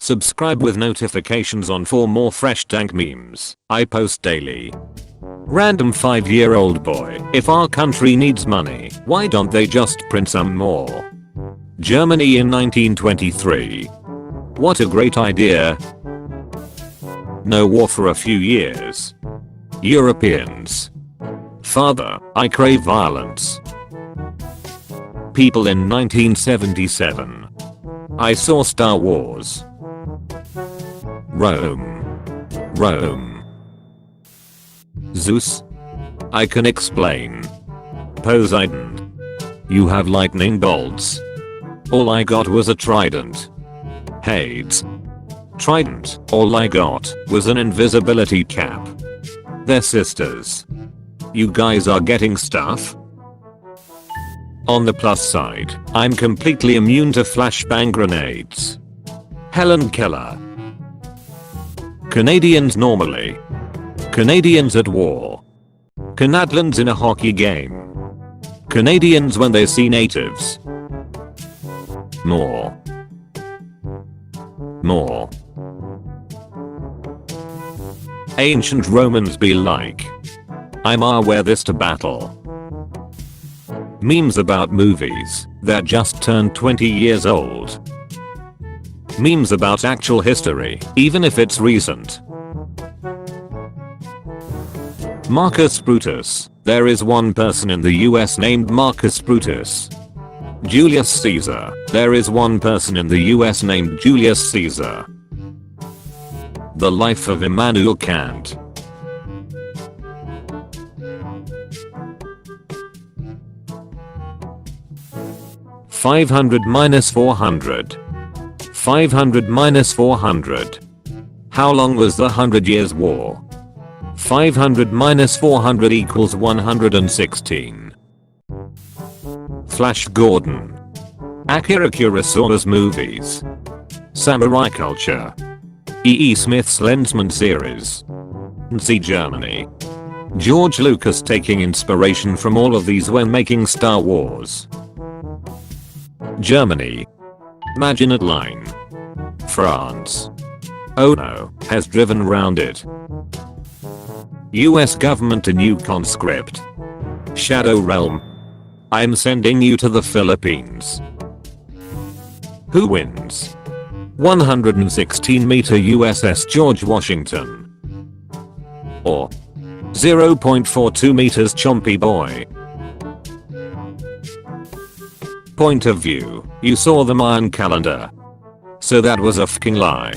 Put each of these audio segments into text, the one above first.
Subscribe with notifications on for more fresh dank memes. I post daily. Random 5-year-old boy. If our country needs money, why don't they just print some more? Germany in 1923. What a great idea. No war for a few years. Europeans. Father, I crave violence. People in 1977. I saw Star Wars. Rome. Zeus. I can explain. Poseidon. You have lightning bolts. All I got was a trident. Hades. Trident. All I got was an invisibility cap. They're sisters. You guys are getting stuff? On the plus side, I'm completely immune to flashbang grenades. Helen Keller. Canadians normally. Canadians at war. Canadians in a hockey game. Canadians when they see natives. More. Ancient Romans be like. I'm wear this to battle. Memes about movies that just turned 20 years old. Memes about actual history, even if it's recent. Marcus Brutus. There is one person in the US named Marcus Brutus. Julius Caesar. There is one person in the US named Julius Caesar. The Life of Immanuel Kant. (500–400). 500–400. How long was the 100 Years' War? 500–400 equals 116. Flash Gordon. Akira Kurosawa's movies. Samurai culture. E. Smith's Lensman series. Nazi Germany. George Lucas taking inspiration from all of these when making Star Wars. Germany. Maginot Line. France. Oh no, has driven round it. US government a new conscript. Shadow Realm. I'm sending you to the Philippines. Who wins? 116-meter USS George Washington. Or 0.42 meters Chompy Boy. Point of view. You saw the Mayan calendar. So that was a fucking lie.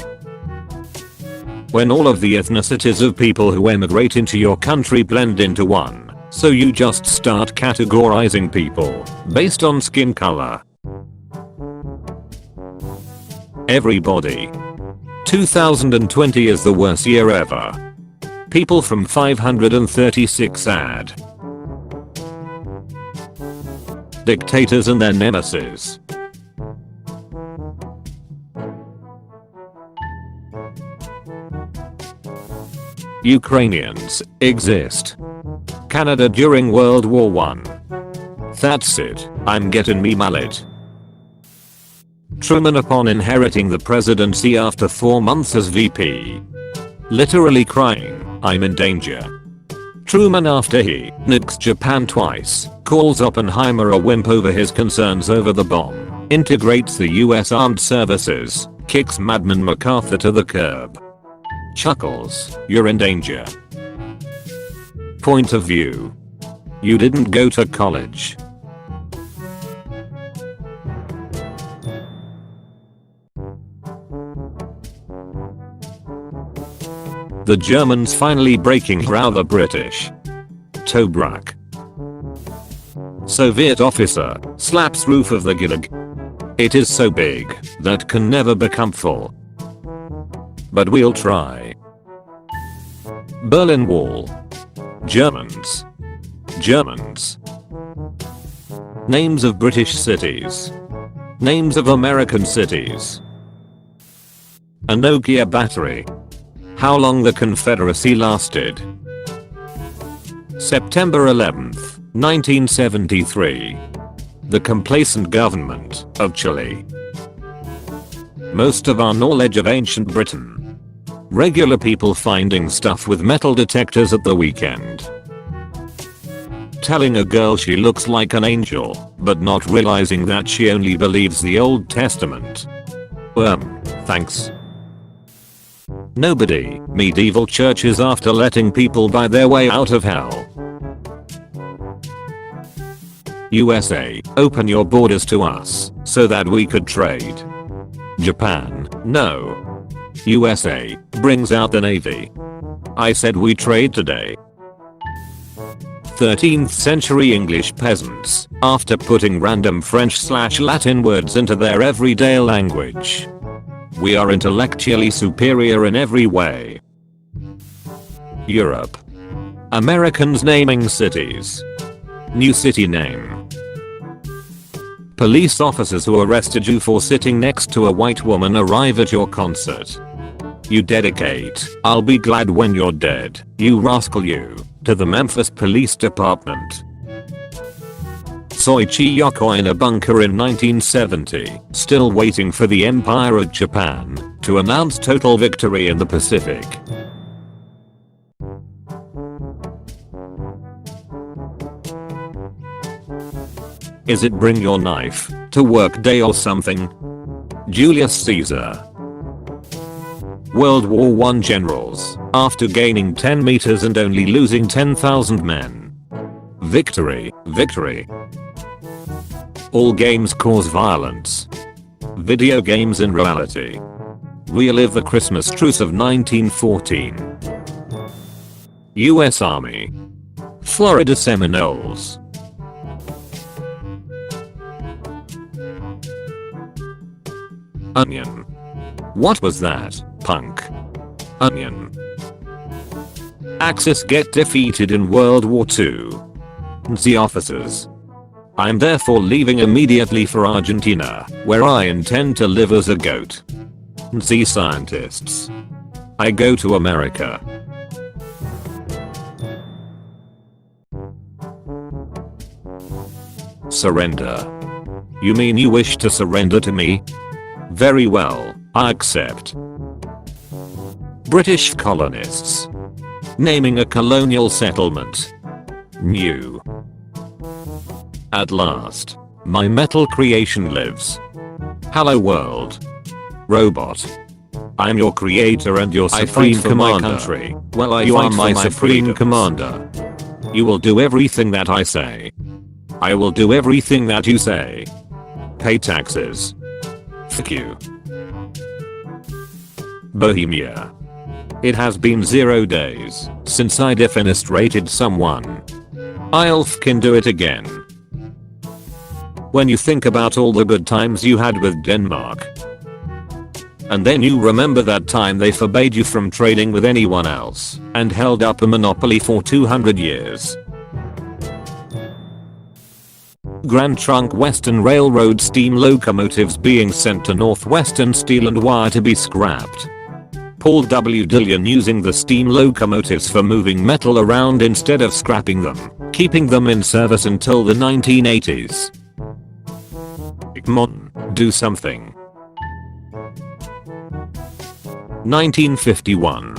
When all of the ethnicities of people who emigrate into your country blend into one, so you just start categorizing people based on skin color. Everybody. 2020 is the worst year ever. People from 536 ad. Dictators and their nemesis. Ukrainians exist. Canada during World War I. That's it, I'm getting me mallet. Truman upon inheriting the presidency after 4 months as VP. Literally crying, I'm in danger. Truman after he nukes Japan twice, calls Oppenheimer a wimp over his concerns over the bomb, integrates the US Armed Services, kicks Madman MacArthur to the curb. Chuckles, you're in danger. Point of view. You didn't go to college. The Germans finally breaking rather British. Tobruk. Soviet officer slaps roof of the Gulag. It is so big that can never become full. But we'll try. Berlin Wall. Germans. Names of British cities. Names of American cities. A Nokia battery. How long the Confederacy lasted. September 11th, 1973. The complacent government of Chile. Most of our knowledge of ancient Britain. Regular people finding stuff with metal detectors at the weekend. Telling a girl she looks like an angel, but not realizing that she only believes the Old Testament. Thanks. Nobody. Medieval churches after letting people buy their way out of hell. USA, open your borders to us, so that we could trade. Japan, no. USA, brings out the Navy. I said we trade today. 13th century English peasants, after putting random French/Latin words into their everyday language. We are intellectually superior in every way. Europe. Americans naming cities. New city name. Police officers who arrested you for sitting next to a white woman arrive at your concert. You dedicate, "I'll be glad when you're dead, you rascal you," to the Memphis Police Department. Soichi Yoko in a bunker in 1970, still waiting for the Empire of Japan to announce total victory in the Pacific. Is it bring your knife to work day or something? Julius Caesar. World War I generals, after gaining 10 meters and only losing 10,000 men. Victory, victory. All games cause violence. Video games in reality. Relive the Christmas truce of 1914. US Army. Florida Seminoles. Onion. What was that, punk? Onion. Axis get defeated in World War II. The officers. I'm therefore leaving immediately for Argentina, where I intend to live as a goat. The scientists. I go to America. Surrender. You mean you wish to surrender to me? Very well, I accept. British colonists. Naming a colonial settlement. New. At last, my metal creation lives. Hello world. Robot. I'm your creator and your supreme commander. Country. Well, you are my supreme commander. You will do everything that I say. I will do everything that you say. Pay taxes. Fuck you. Bohemia. It has been 0 days since I defenestrated someone. I'll f'kin' do it again. When you think about all the good times you had with Denmark. And then you remember that time they forbade you from trading with anyone else and held up a monopoly for 200 years. Grand Trunk Western Railroad steam locomotives being sent to Northwestern Steel and Wire to be scrapped. Paul W. Dillon using the steam locomotives for moving metal around instead of scrapping them, keeping them in service until the 1980s. Come on, do something. 1951.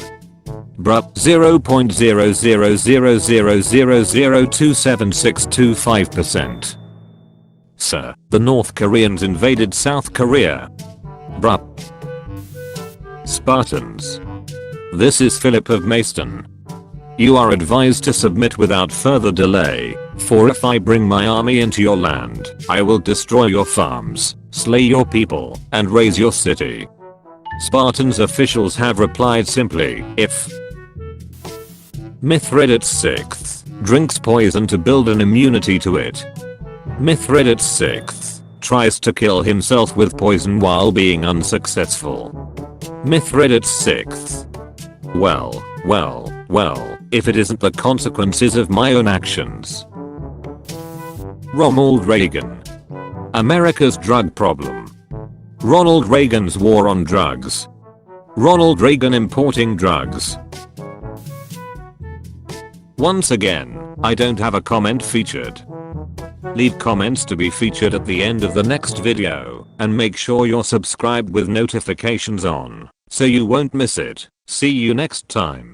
Bruh 0.000000027625%. Sir, the North Koreans invaded South Korea. Bruh. Spartans. This is Philip of Mayston. You are advised to submit without further delay, for if I bring my army into your land, I will destroy your farms, slay your people, and raze your city. Spartans officials have replied simply, if Mithridates VI drinks poison to build an immunity to it. Mithridates VI tries to kill himself with poison while being unsuccessful. Mithridates VI. Well, if it isn't the consequences of my own actions. Ronald Reagan. America's drug problem. Ronald Reagan's war on drugs. Ronald Reagan importing drugs. Once again, I don't have a comment featured. Leave comments to be featured at the end of the next video, and make sure you're subscribed with notifications on, so you won't miss it. See you next time.